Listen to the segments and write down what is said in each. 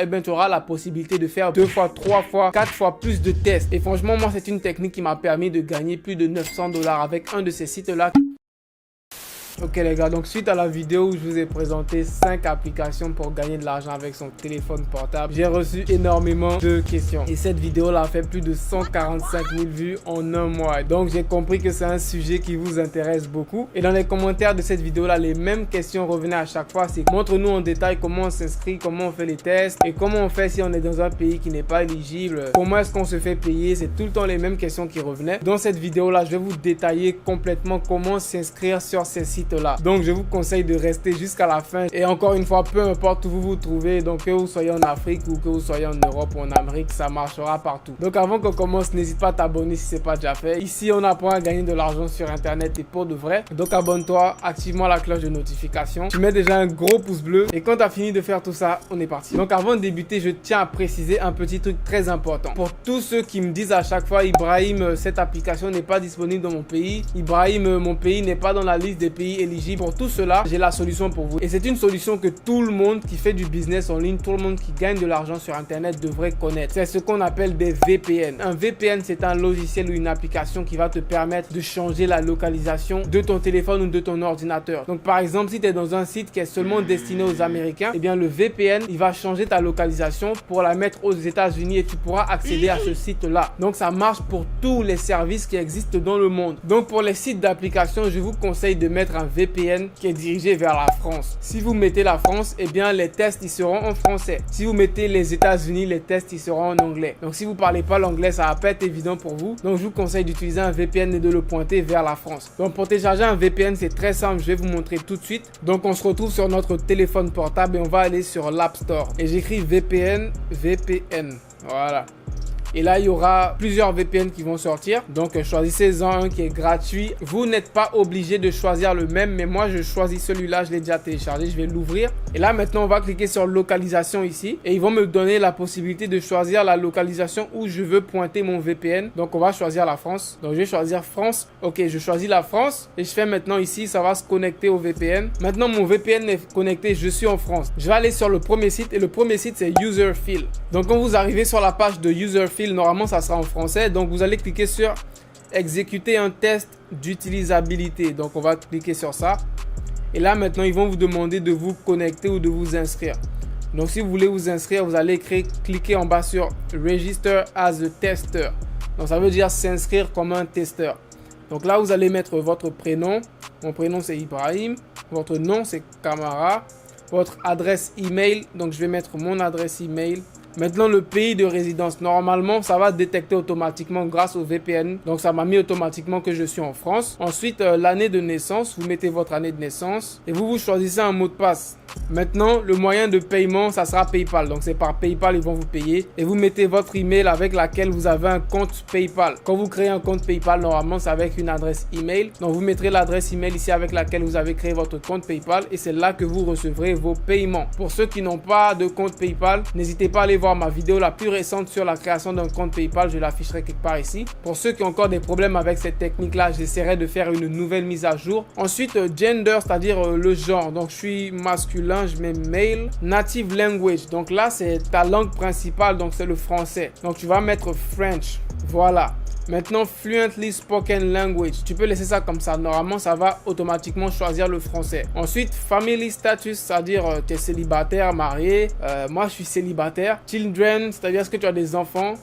eh bien, tu auras la possibilité de faire 2 fois, 3 fois, 4 fois plus de tests. Et franchement, moi, c'est une technique qui m'a permis de gagner plus de 900 $ avec un de ces sites-là. Ok les gars, donc suite à la vidéo où je vous ai présenté 5 applications pour gagner de l'argent avec son téléphone portable, j'ai reçu énormément de questions. Et cette vidéo là a fait plus de 145 000 vues en un mois. Donc j'ai compris que c'est un sujet qui vous intéresse beaucoup. Et dans les commentaires de cette vidéo là, les mêmes questions revenaient à chaque fois. C'est montre-nous en détail comment on s'inscrit, comment on fait les tests et comment on fait si on est dans un pays qui n'est pas éligible. Comment est-ce qu'on se fait payer? C'est tout le temps les mêmes questions qui revenaient. Dans cette vidéo là, je vais vous détailler complètement comment s'inscrire sur ces sites là. Donc je vous conseille de rester jusqu'à la fin et encore une fois, peu importe où vous vous trouvez, donc que vous soyez en Afrique ou que vous soyez en Europe ou en Amérique, ça marchera partout. Donc avant qu'on commence, n'hésite pas à t'abonner si c'est pas déjà fait. Ici on apprend à gagner de l'argent sur internet et pour de vrai. Donc abonne-toi, active-moi la cloche de notification, tu mets déjà un gros pouce bleu et quand tu as fini de faire tout ça, on est parti. Donc avant de débuter, je tiens à préciser un petit truc très important. Pour tous ceux qui me disent à chaque fois, Ibrahim, cette application n'est pas disponible dans mon pays, Ibrahim, mon pays n'est pas dans la liste des pays éligible. Pour tout cela, j'ai la solution pour vous. Et c'est une solution que tout le monde qui fait du business en ligne, tout le monde qui gagne de l'argent sur internet devrait connaître. C'est ce qu'on appelle des VPN. Un VPN, c'est un logiciel ou une application qui va te permettre de changer la localisation de ton téléphone ou de ton ordinateur. Donc par exemple, si tu es dans un site qui est seulement destiné aux Américains, eh bien le VPN, il va changer ta localisation pour la mettre aux États-Unis et tu pourras accéder à ce site-là. Donc ça marche pour tous les services qui existent dans le monde. Donc pour les sites d'application, je vous conseille de mettre un VPN qui est dirigé vers la France. Si vous mettez la France, eh bien les tests ils seront en français. Si vous mettez les États-Unis, les tests ils seront en anglais. Donc si vous parlez pas l'anglais, ça va pas être évident pour vous. Donc je vous conseille d'utiliser un VPN et de le pointer vers la France. Donc pour télécharger un VPN, c'est très simple, je vais vous montrer tout de suite. Donc on se retrouve sur notre téléphone portable et on va aller sur l'App Store. Et j'écris VPN. Voilà. Et là, il y aura plusieurs VPN qui vont sortir. Donc, choisissez-en un qui est gratuit. Vous n'êtes pas obligé de choisir le même. Mais moi, je choisis celui-là. Je l'ai déjà téléchargé. Je vais l'ouvrir. Et là, maintenant, on va cliquer sur localisation ici. Et ils vont me donner la possibilité de choisir la localisation où je veux pointer mon VPN. Donc, on va choisir la France. Donc, je vais choisir France. Ok, je choisis la France. Et je fais maintenant ici, ça va se connecter au VPN. Maintenant, mon VPN est connecté. Je suis en France. Je vais aller sur le premier site. Et le premier site, c'est Userfill. Donc, quand vous arrivez sur la page de Userfill, normalement ça sera en français, donc vous allez cliquer sur exécuter un test d'utilisabilité. Donc on va cliquer sur ça et là maintenant ils vont vous demander de vous connecter ou de vous inscrire. Donc si vous voulez vous inscrire, vous allez cliquer en bas sur Register as a tester. Donc ça veut dire s'inscrire comme un testeur. Donc là vous allez mettre votre prénom. Mon prénom c'est Ibrahim, votre nom c'est Camara, votre adresse email. Donc je vais mettre mon adresse email. Maintenant, le pays de résidence, normalement, ça va détecter automatiquement grâce au VPN. Donc, ça m'a mis automatiquement que je suis en France. Ensuite, l'année de naissance, vous mettez votre année de naissance et vous choisissez un mot de passe. Maintenant, le moyen de paiement, ça sera PayPal. Donc, c'est par PayPal, ils vont vous payer. Et vous mettez votre email avec laquelle vous avez un compte PayPal. Quand vous créez un compte PayPal, normalement, c'est avec une adresse email. Donc, vous mettrez l'adresse email ici avec laquelle vous avez créé votre compte PayPal. Et c'est là que vous recevrez vos paiements. Pour ceux qui n'ont pas de compte PayPal, n'hésitez pas à aller voir ma vidéo la plus récente sur la création d'un compte PayPal. Je l'afficherai quelque part ici. Pour ceux qui ont encore des problèmes avec cette technique-là, j'essaierai de faire une nouvelle mise à jour. Ensuite, gender, c'est-à-dire le genre. Donc, je suis masculin. Je mets male. Native language, donc là c'est ta langue principale, donc c'est le français, donc tu vas mettre French. Voilà. Maintenant, fluently spoken language, tu peux laisser ça comme ça. Normalement, ça va automatiquement choisir le français. Ensuite, family status, c'est-à-dire tu es célibataire, marié. Moi, je suis célibataire. Children, c'est-à-dire est-ce que tu as des enfants.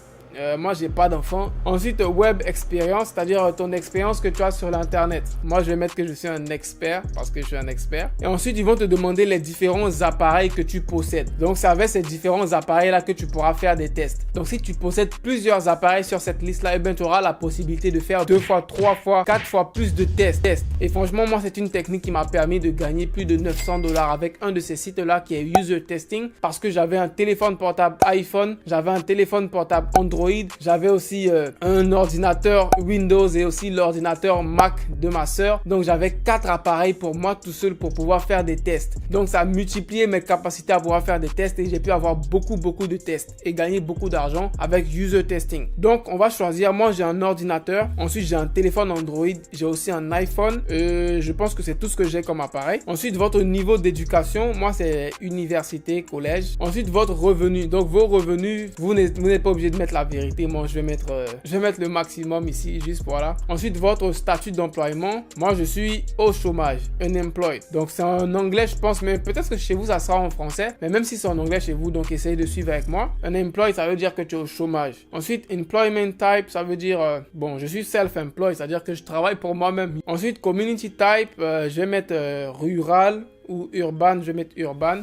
Moi, j'ai pas d'enfant. Ensuite, web experience, c'est-à-dire ton expérience que tu as sur l'internet. Moi, je vais mettre que je suis un expert parce que je suis un expert. Et ensuite, ils vont te demander les différents appareils que tu possèdes. Donc, c'est avec ces différents appareils-là que tu pourras faire des tests. Donc, si tu possèdes plusieurs appareils sur cette liste-là, eh bien, tu auras la possibilité de faire 2 fois, 3 fois, 4 fois plus de tests. Et franchement, moi, c'est une technique qui m'a permis de gagner plus de 900 $ avec un de ces sites-là qui est User Testing parce que j'avais un téléphone portable iPhone, j'avais un téléphone portable Android Android, j'avais aussi un ordinateur Windows et aussi l'ordinateur Mac de ma sœur. Donc j'avais 4 appareils pour moi tout seul pour pouvoir faire des tests. Donc ça a multiplié mes capacités à pouvoir faire des tests et j'ai pu avoir beaucoup de tests et gagner beaucoup d'argent avec user testing. Donc on va choisir, moi j'ai un ordinateur, ensuite j'ai un téléphone Android, j'ai aussi un iPhone. Je pense que c'est tout ce que j'ai comme appareil. Ensuite votre niveau d'éducation, moi c'est université, collège. Ensuite votre revenu, donc vos revenus, vous n'êtes pas obligé de mettre la vérité. Moi je vais mettre le maximum ici, juste voilà. Ensuite votre statut d'emploiement, moi je suis au chômage, unemployed. Donc c'est en anglais je pense, mais peut-être que chez vous ça sera en français. Mais même si c'est en anglais chez vous, donc essayez de suivre avec moi. Unemployed, ça veut dire que tu es au chômage. Ensuite employment type, ça veut dire bon, je suis self-employed, c'est-à-dire que je travaille pour moi-même. Ensuite community type, je vais mettre rural ou urban, je vais mettre urban.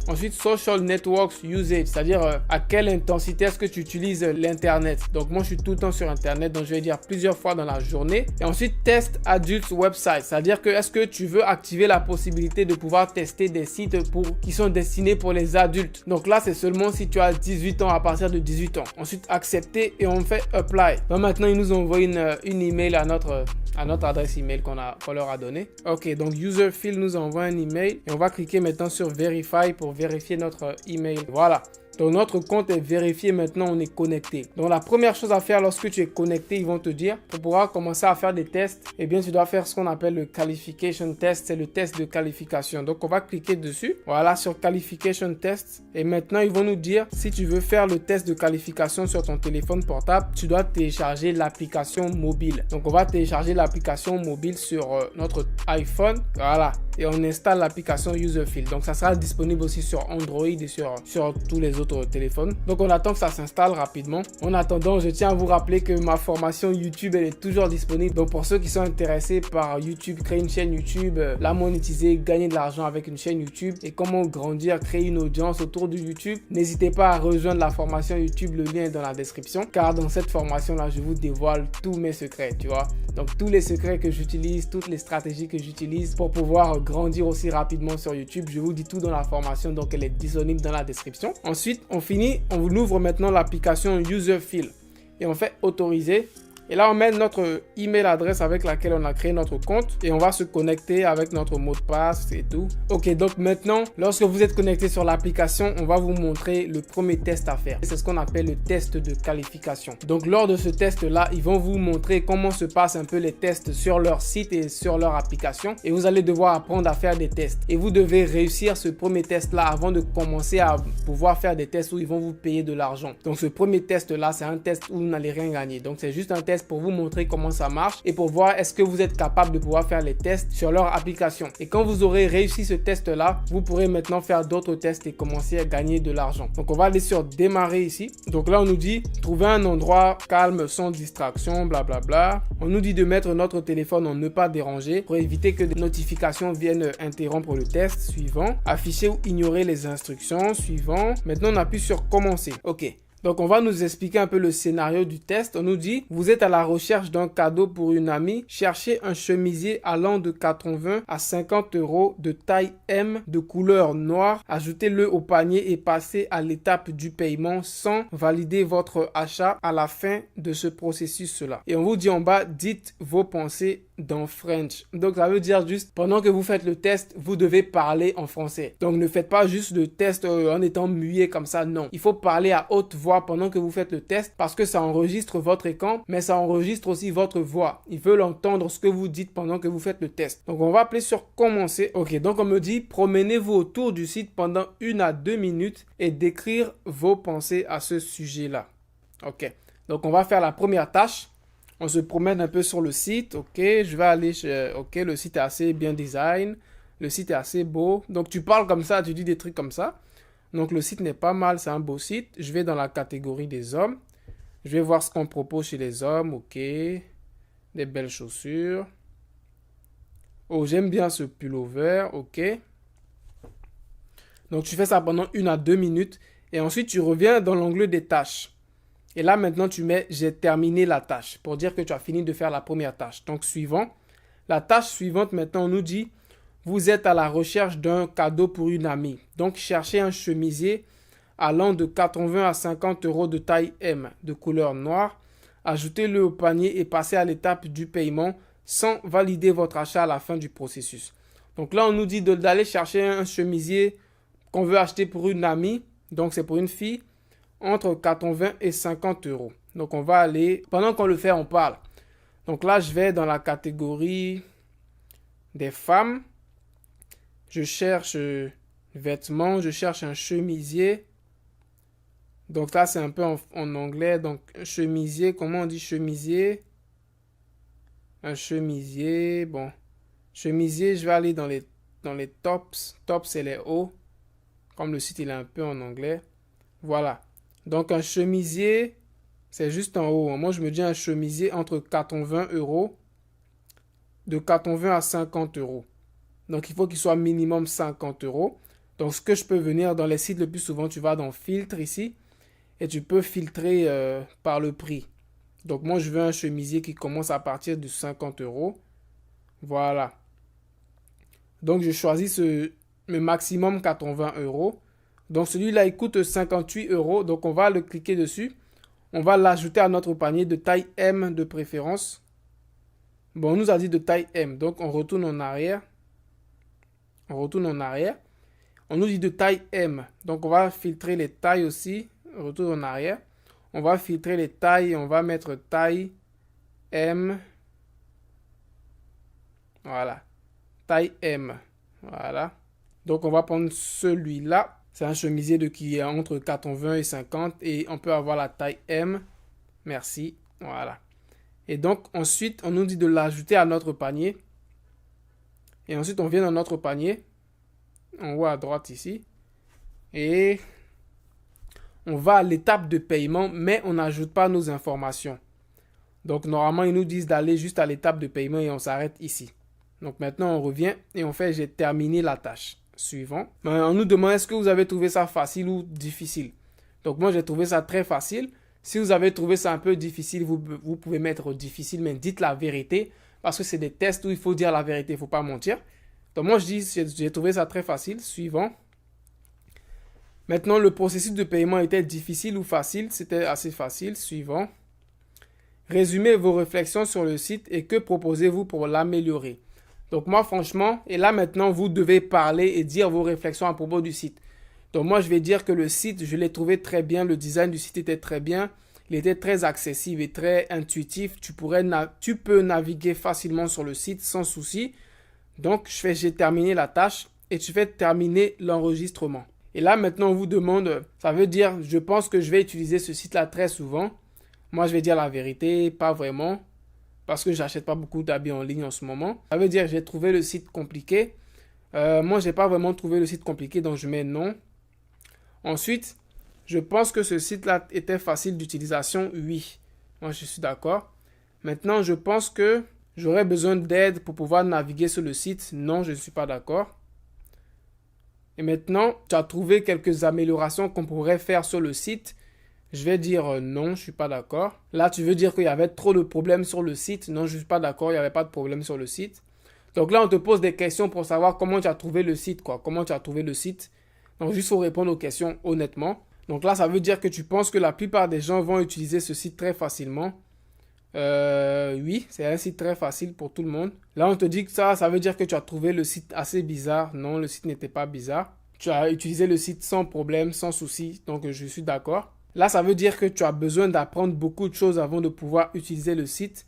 Ensuite, social networks usage, c'est-à-dire à quelle intensité est-ce que tu utilises l'internet. Donc moi je suis tout le temps sur internet, donc je vais dire plusieurs fois dans la journée. Et ensuite, test adults website, c'est-à-dire que est-ce que tu veux activer la possibilité de pouvoir tester des sites qui sont destinés pour les adultes. Donc là c'est seulement si tu as 18 ans, à partir de 18 ans. Ensuite accepter et on fait apply. Donc maintenant ils nous envoient une email à notre adresse email qu'on leur a donné. Ok, donc user field nous envoie un email et on va cliquer maintenant sur verify pour vérifier notre email. Voilà. Donc notre compte est vérifié, maintenant on est connecté. Donc la première chose à faire lorsque tu es connecté, ils vont te dire, pour pouvoir commencer à faire des tests, eh bien tu dois faire ce qu'on appelle le qualification test, c'est le test de qualification. Donc on va cliquer dessus, voilà, sur qualification test. Et maintenant ils vont nous dire, si tu veux faire le test de qualification sur ton téléphone portable, tu dois télécharger l'application mobile. Donc on va télécharger l'application mobile sur notre iPhone, voilà. Et on installe l'application UserField. Donc ça sera disponible aussi sur Android et sur tous les autres téléphones. Donc on attend que ça s'installe rapidement. En attendant, je tiens à vous rappeler que ma formation YouTube elle est toujours disponible. Donc pour ceux qui sont intéressés par YouTube, créer une chaîne YouTube, la monétiser, gagner de l'argent avec une chaîne YouTube et comment grandir, créer une audience autour de YouTube, n'hésitez pas à rejoindre la formation YouTube, le lien est dans la description. Car dans cette formation là, je vous dévoile tous mes secrets, tu vois. Donc tous les secrets que j'utilise, toutes les stratégies que j'utilise pour pouvoir grandir aussi rapidement sur YouTube. Je vous dis tout dans la formation, donc elle est disponible dans la description. Ensuite, on finit, on ouvre maintenant l'application UserField et on fait autoriser. Et là, on met notre email adresse avec laquelle on a créé notre compte et on va se connecter avec notre mot de passe et tout. Ok, donc maintenant, lorsque vous êtes connecté sur l'application, on va vous montrer le premier test à faire. C'est ce qu'on appelle le test de qualification. Donc, lors de ce test-là, ils vont vous montrer comment se passent un peu les tests sur leur site et sur leur application. Et vous allez devoir apprendre à faire des tests. Et vous devez réussir ce premier test-là avant de commencer à pouvoir faire des tests où ils vont vous payer de l'argent. Donc, ce premier test-là, c'est un test où vous n'allez rien gagner. Donc, c'est juste un test pour vous montrer comment ça marche et pour voir est-ce que vous êtes capable de pouvoir faire les tests sur leur application. Et quand vous aurez réussi ce test-là, vous pourrez maintenant faire d'autres tests et commencer à gagner de l'argent. Donc, on va aller sur démarrer ici. Donc là, on nous dit trouver un endroit calme sans distraction, blablabla. On nous dit de mettre notre téléphone en ne pas déranger pour éviter que des notifications viennent interrompre le test. Suivant. Afficher ou ignorer les instructions. Suivant. Maintenant, on appuie sur commencer. Ok. Donc, on va nous expliquer un peu le scénario du test. On nous dit, vous êtes à la recherche d'un cadeau pour une amie. Cherchez un chemisier allant de 80 à 50 euros de taille M de couleur noire. Ajoutez-le au panier et passez à l'étape du paiement sans valider votre achat à la fin de ce processus-là. Et on vous dit en bas, dites vos pensées dans French. Donc, ça veut dire juste, pendant que vous faites le test, vous devez parler en français. Donc, ne faites pas juste le test en étant muet comme ça, non. Il faut parler à haute voix pendant que vous faites le test parce que ça enregistre votre écran, mais ça enregistre aussi votre voix. Ils veulent entendre ce que vous dites pendant que vous faites le test. Donc, on va appeler sur commencer. Ok, donc on me dit, promenez-vous autour du site pendant 1 à 2 minutes et décrire vos pensées à ce sujet-là. Ok, donc on va faire la première tâche. On se promène un peu sur le site. Ok, je vais aller chez... Ok, le site est assez bien design. Le site est assez beau. Donc, tu parles comme ça, tu dis des trucs comme ça. Donc, le site n'est pas mal, c'est un beau site. Je vais dans la catégorie des hommes. Je vais voir ce qu'on propose chez les hommes. Ok, des belles chaussures. Oh, j'aime bien ce pullover. Ok. Donc, tu fais ça pendant 1 à 2 minutes. Et ensuite, tu reviens dans l'onglet des tâches. Et là, maintenant, tu mets « J'ai terminé la tâche » pour dire que tu as fini de faire la première tâche. Donc, suivant. La tâche suivante, maintenant, on nous dit « Vous êtes à la recherche d'un cadeau pour une amie. Donc, cherchez un chemisier allant de 80 à 50 € de taille M de couleur noire. Ajoutez-le au panier et passez à l'étape du paiement sans valider votre achat à la fin du processus. Donc là, on nous dit d'aller chercher un chemisier qu'on veut acheter pour une amie. Donc c'est pour une fille entre 80 et 50 €. Donc on va aller, pendant qu'on le fait, on parle. Donc là, je vais dans la catégorie des femmes. Je cherche vêtements, je cherche un chemisier. Donc là, c'est un peu en anglais. Donc chemisier, comment on dit chemisier? Un chemisier, bon. Chemisier, je vais aller dans les tops. Tops, c'est les hauts. Comme le site, il est un peu en anglais. Voilà. Donc un chemisier, c'est juste en haut. Moi, je me dis un chemisier entre 80 €, de 80 à 50 €. Donc, il faut qu'il soit minimum 50 €. Donc, ce que je peux venir dans les sites le plus souvent, tu vas dans filtre ici et tu peux filtrer par le prix. Donc, moi, je veux un chemisier qui commence à partir de 50 €. Voilà. Donc, je choisis le maximum 80 €. Donc, celui-là, il coûte 58 €. Donc, on va le cliquer dessus. On va l'ajouter à notre panier de taille M de préférence. Bon, on nous a dit de taille M. Donc, on retourne en arrière. On retourne en arrière. On nous dit de taille M. Donc, on va filtrer les tailles aussi. On retourne en arrière. On va filtrer les tailles. On va mettre taille M. Voilà. Taille M. Voilà. Donc, on va prendre celui-là. C'est un chemisier qui est entre 80 et 50. Et on peut avoir la taille M. Merci. Voilà. Et donc, ensuite, on nous dit de l'ajouter à notre panier. Et ensuite, on vient dans notre panier, en haut à droite ici, et on va à l'étape de paiement, mais on n'ajoute pas nos informations. Donc, normalement, ils nous disent d'aller juste à l'étape de paiement et on s'arrête ici. Donc, maintenant, on revient et on fait « J'ai terminé la tâche ». Suivant. On nous demande est-ce que vous avez trouvé ça facile ou difficile. Donc, moi, j'ai trouvé ça très facile. Si vous avez trouvé ça un peu difficile, vous pouvez mettre difficile, mais dites la vérité. Parce que c'est des tests où il faut dire la vérité, il ne faut pas mentir. Donc moi, je dis, j'ai trouvé ça très facile. Suivant. Maintenant, le processus de paiement était difficile ou facile? C'était assez facile. Suivant. Résumez vos réflexions sur le site et que proposez-vous pour l'améliorer? Donc moi, franchement, et là maintenant, vous devez parler et dire vos réflexions à propos du site. Donc moi, je vais dire que le site, je l'ai trouvé très bien. Le design du site était très bien. Il était très accessible et très intuitif. Tu peux naviguer facilement sur le site sans souci. Donc, j'ai terminé la tâche et tu fais terminer l'enregistrement. Et là, maintenant, on vous demande, ça veut dire, je pense que je vais utiliser ce site-là très souvent. Moi, je vais dire la vérité, pas vraiment, parce que j'achète pas beaucoup d'habits en ligne en ce moment. Ça veut dire, j'ai trouvé le site compliqué. Moi, j'ai pas vraiment trouvé le site compliqué, donc je mets non. Ensuite, je pense que ce site-là était facile d'utilisation, oui. Moi, je suis d'accord. Maintenant, je pense que j'aurais besoin d'aide pour pouvoir naviguer sur le site. Non, je ne suis pas d'accord. Et maintenant, tu as trouvé quelques améliorations qu'on pourrait faire sur le site. Je vais dire non, je ne suis pas d'accord. Là, tu veux dire qu'il y avait trop de problèmes sur le site. Non, je ne suis pas d'accord, il n'y avait pas de problème sur le site. Donc là, on te pose des questions pour savoir comment tu as trouvé le site, quoi. Comment tu as trouvé le site. Donc, juste pour répondre aux questions honnêtement. Donc là, ça veut dire que tu penses que la plupart des gens vont utiliser ce site très facilement. Oui, c'est un site très facile pour tout le monde. Là, on te dit que ça veut dire que tu as trouvé le site assez bizarre. Non, le site n'était pas bizarre. Tu as utilisé le site sans problème, sans souci. Donc, je suis d'accord. Là, ça veut dire que tu as besoin d'apprendre beaucoup de choses avant de pouvoir utiliser le site.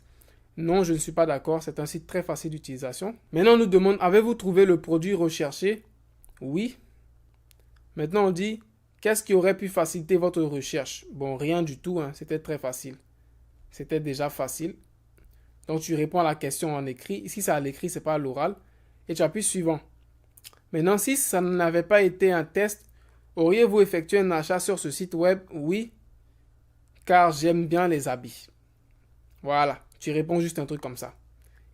Non, je ne suis pas d'accord. C'est un site très facile d'utilisation. Maintenant, on nous demande, avez-vous trouvé le produit recherché? Oui. Maintenant, on dit, qu'est-ce qui aurait pu faciliter votre recherche? Bon, rien du tout. C'était très facile. C'était déjà facile. Donc, tu réponds à la question en écrit. Ici, c'est à l'écrit, ce n'est pas à l'oral. Et tu appuies suivant. Maintenant, si ça n'avait pas été un test, auriez-vous effectué un achat sur ce site web? Oui, car j'aime bien les habits. Voilà, tu réponds juste un truc comme ça.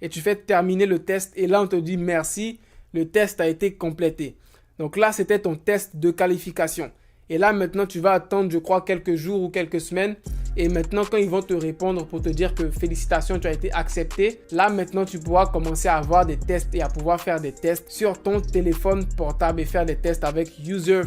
Et tu fais terminer le test et là, on te dit merci, le test a été complété. Donc là, c'était ton test de qualification. Et là, maintenant, tu vas attendre, je crois, quelques jours ou quelques semaines. Et maintenant, quand ils vont te répondre pour te dire que félicitations, tu as été accepté, là, maintenant, tu pourras commencer à avoir des tests et à pouvoir faire des tests sur ton téléphone portable et faire des tests avec User